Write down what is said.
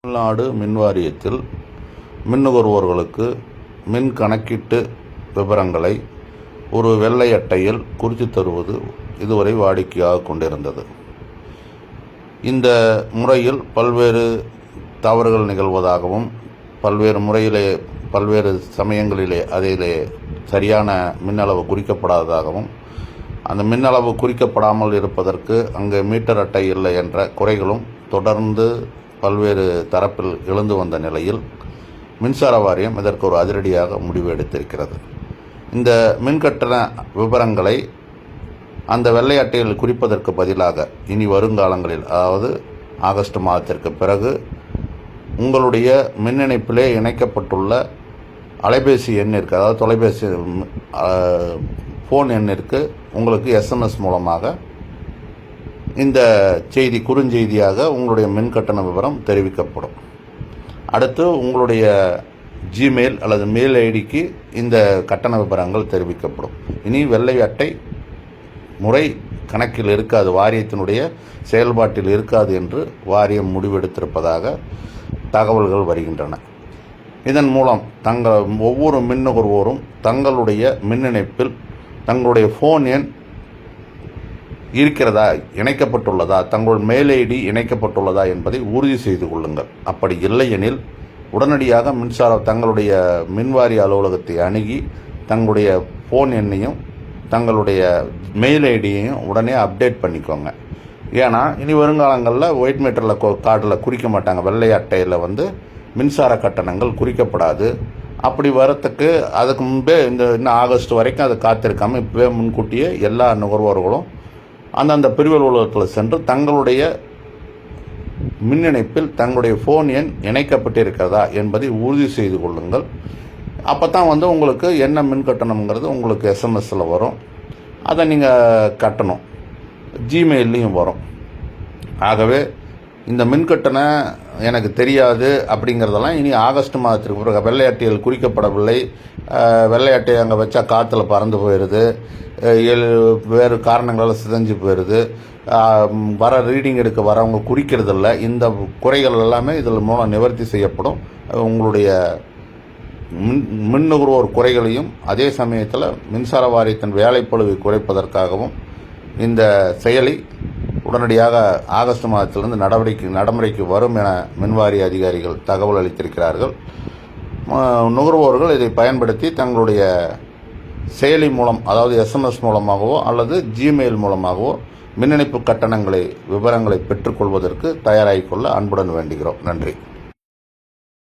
தமிழ்நாடு மின் வாரியத்தில் மின் நுகர்வோர்களுக்கு மின் கணக்கீட்டு விவரங்களை ஒரு வெள்ளை அட்டையில் குறித்து தருவது இதுவரை வாடிக்கையாக கொண்டிருந்தது. இந்த முறையில் பல்வேறு தவறுகள் நிகழ்வதாகவும் பல்வேறு சமயங்களிலே அதிலே சரியான மின் அளவு குறிக்கப்படாததாகவும் அந்த மின் அளவு குறிக்கப்படாமல் இருப்பதற்கு அங்கே மீட்டர் அட்டை இல்லை என்ற குறைகளும் தொடர்ந்து பல்வேறு தரப்பில் எழுந்து வந்த நிலையில் மின்சார வாரியம் இதற்கு ஒரு அதிரடியாக முடிவு எடுத்திருக்கிறது. இந்த மின்கட்டண விவரங்களை அந்த வெள்ளை அட்டையில் குறிப்பதற்கு பதிலாக இனி வருங்காலங்களில், அதாவது ஆகஸ்ட் மாதத்திற்கு பிறகு, உங்களுடைய மின் இணைப்பிலே இணைக்கப்பட்டுள்ள அலைபேசி எண்ணிற்கு, அதாவது தொலைபேசி ஃபோன் எண்ணிற்கு உங்களுக்கு எஸ்எம்எஸ் மூலமாக இந்த செய்தி குறுஞ்செய்தியாக உங்களுடைய மின் கட்டண விவரம் தெரிவிக்கப்படும். அடுத்து உங்களுடைய ஜிமெயில் அல்லது மெயில் ஐடிக்கு இந்த கட்டண விவரங்கள் தெரிவிக்கப்படும். இனி வெள்ளை அட்டை முறை கணக்கில் இருக்காது, வாரியத்தினுடைய செயல்பாட்டில் இருக்காது என்று வாரியம் முடிவெடுத்திருப்பதாக தகவல்கள் வருகின்றன. இதன் மூலம் ஒவ்வொரு மின் நுகர்வோரும் தங்களுடைய மின் இணைப்பில் தங்களுடைய ஃபோன் எண் இருக்கிறதா, இணைக்கப்பட்டுள்ளதா, தங்கள் மெயில் ஐடி இணைக்கப்பட்டுள்ளதா என்பதை உறுதி செய்து கொள்ளுங்கள். அப்படி இல்லையெனில் உடனடியாக தங்களுடைய மின்வாரிய அலுவலகத்தை அணுகி தங்களுடைய ஃபோன் எண்ணையும் தங்களுடைய மெயில் ஐடியையும் உடனே அப்டேட் பண்ணிக்கோங்க. ஏன்னா இனி வருங்காலங்களில் ஒயிட் மீட்டரில் கார்டில் குறிக்க மாட்டாங்க, வெள்ளை அட்டையில் மின்சார கட்டணங்கள் குறிக்கப்படாது. அப்படி வரத்துக்கு அதுக்கு முன்பே இன்னும் ஆகஸ்ட் வரைக்கும் அதை காத்திருக்காமல் இப்போவே முன்கூட்டியே எல்லா நுகர்வோர்களும் அந்தந்த பிரிவு அலுவலகத்தில் சென்று தங்களுடைய மின் இணைப்பில் தங்களுடைய ஃபோன் எண் இணைக்கப்பட்டிருக்கிறதா என்பதை உறுதி செய்து கொள்ளுங்கள். அப்போ தான் உங்களுக்கு என்ன மின் கட்டணம்ங்கிறது உங்களுக்கு எஸ்எம்எஸில் வரும். அதை நீங்கள் கட்டணும், ஜிமெயிலையும் வரும். ஆகவே இந்த மின்கட்டணம் எனக்கு தெரியாது அப்படிங்கிறதெல்லாம் இனி ஆகஸ்ட் மாதத்திற்கு பிறகு, வெள்ளை அட்டையில் குறிக்கப்படவில்லை, வெள்ளை அட்டை அங்கே வச்சா காற்றுல பறந்து போயிடுது, வேறு காரணங்களால் சிதைஞ்சு போயிடுது, வர ரீடிங் எடுக்க வரவங்க குறிக்கிறதில்ல, இந்த குறைகள் எல்லாமே இதில் மூலம் நிவர்த்தி செய்யப்படும். உங்களுடைய மின் நுகர்வோர் குறைகளையும் அதே சமயத்தில் மின்சார வாரியத்தின் வேலைப்பளுவை குறைப்பதற்காகவும் இந்த செயலி உடனடியாக ஆகஸ்ட் மாதத்திலிருந்து நடைமுறைக்கு வரும் என மின்வாரிய அதிகாரிகள் தகவல் அளித்திருக்கிறார்கள். நுகர்வோர்கள் இதை பயன்படுத்தி தங்களுடைய செயலி மூலம், அதாவது எஸ்எம்எஸ் மூலமாகவோ அல்லது ஜிமெயில் மூலமாகவோ மின் இணைப்பு விவரங்களை பெற்றுக்கொள்வதற்கு தயாராகிக்கொள்ள அன்புடன் வேண்டுகிறோம். நன்றி.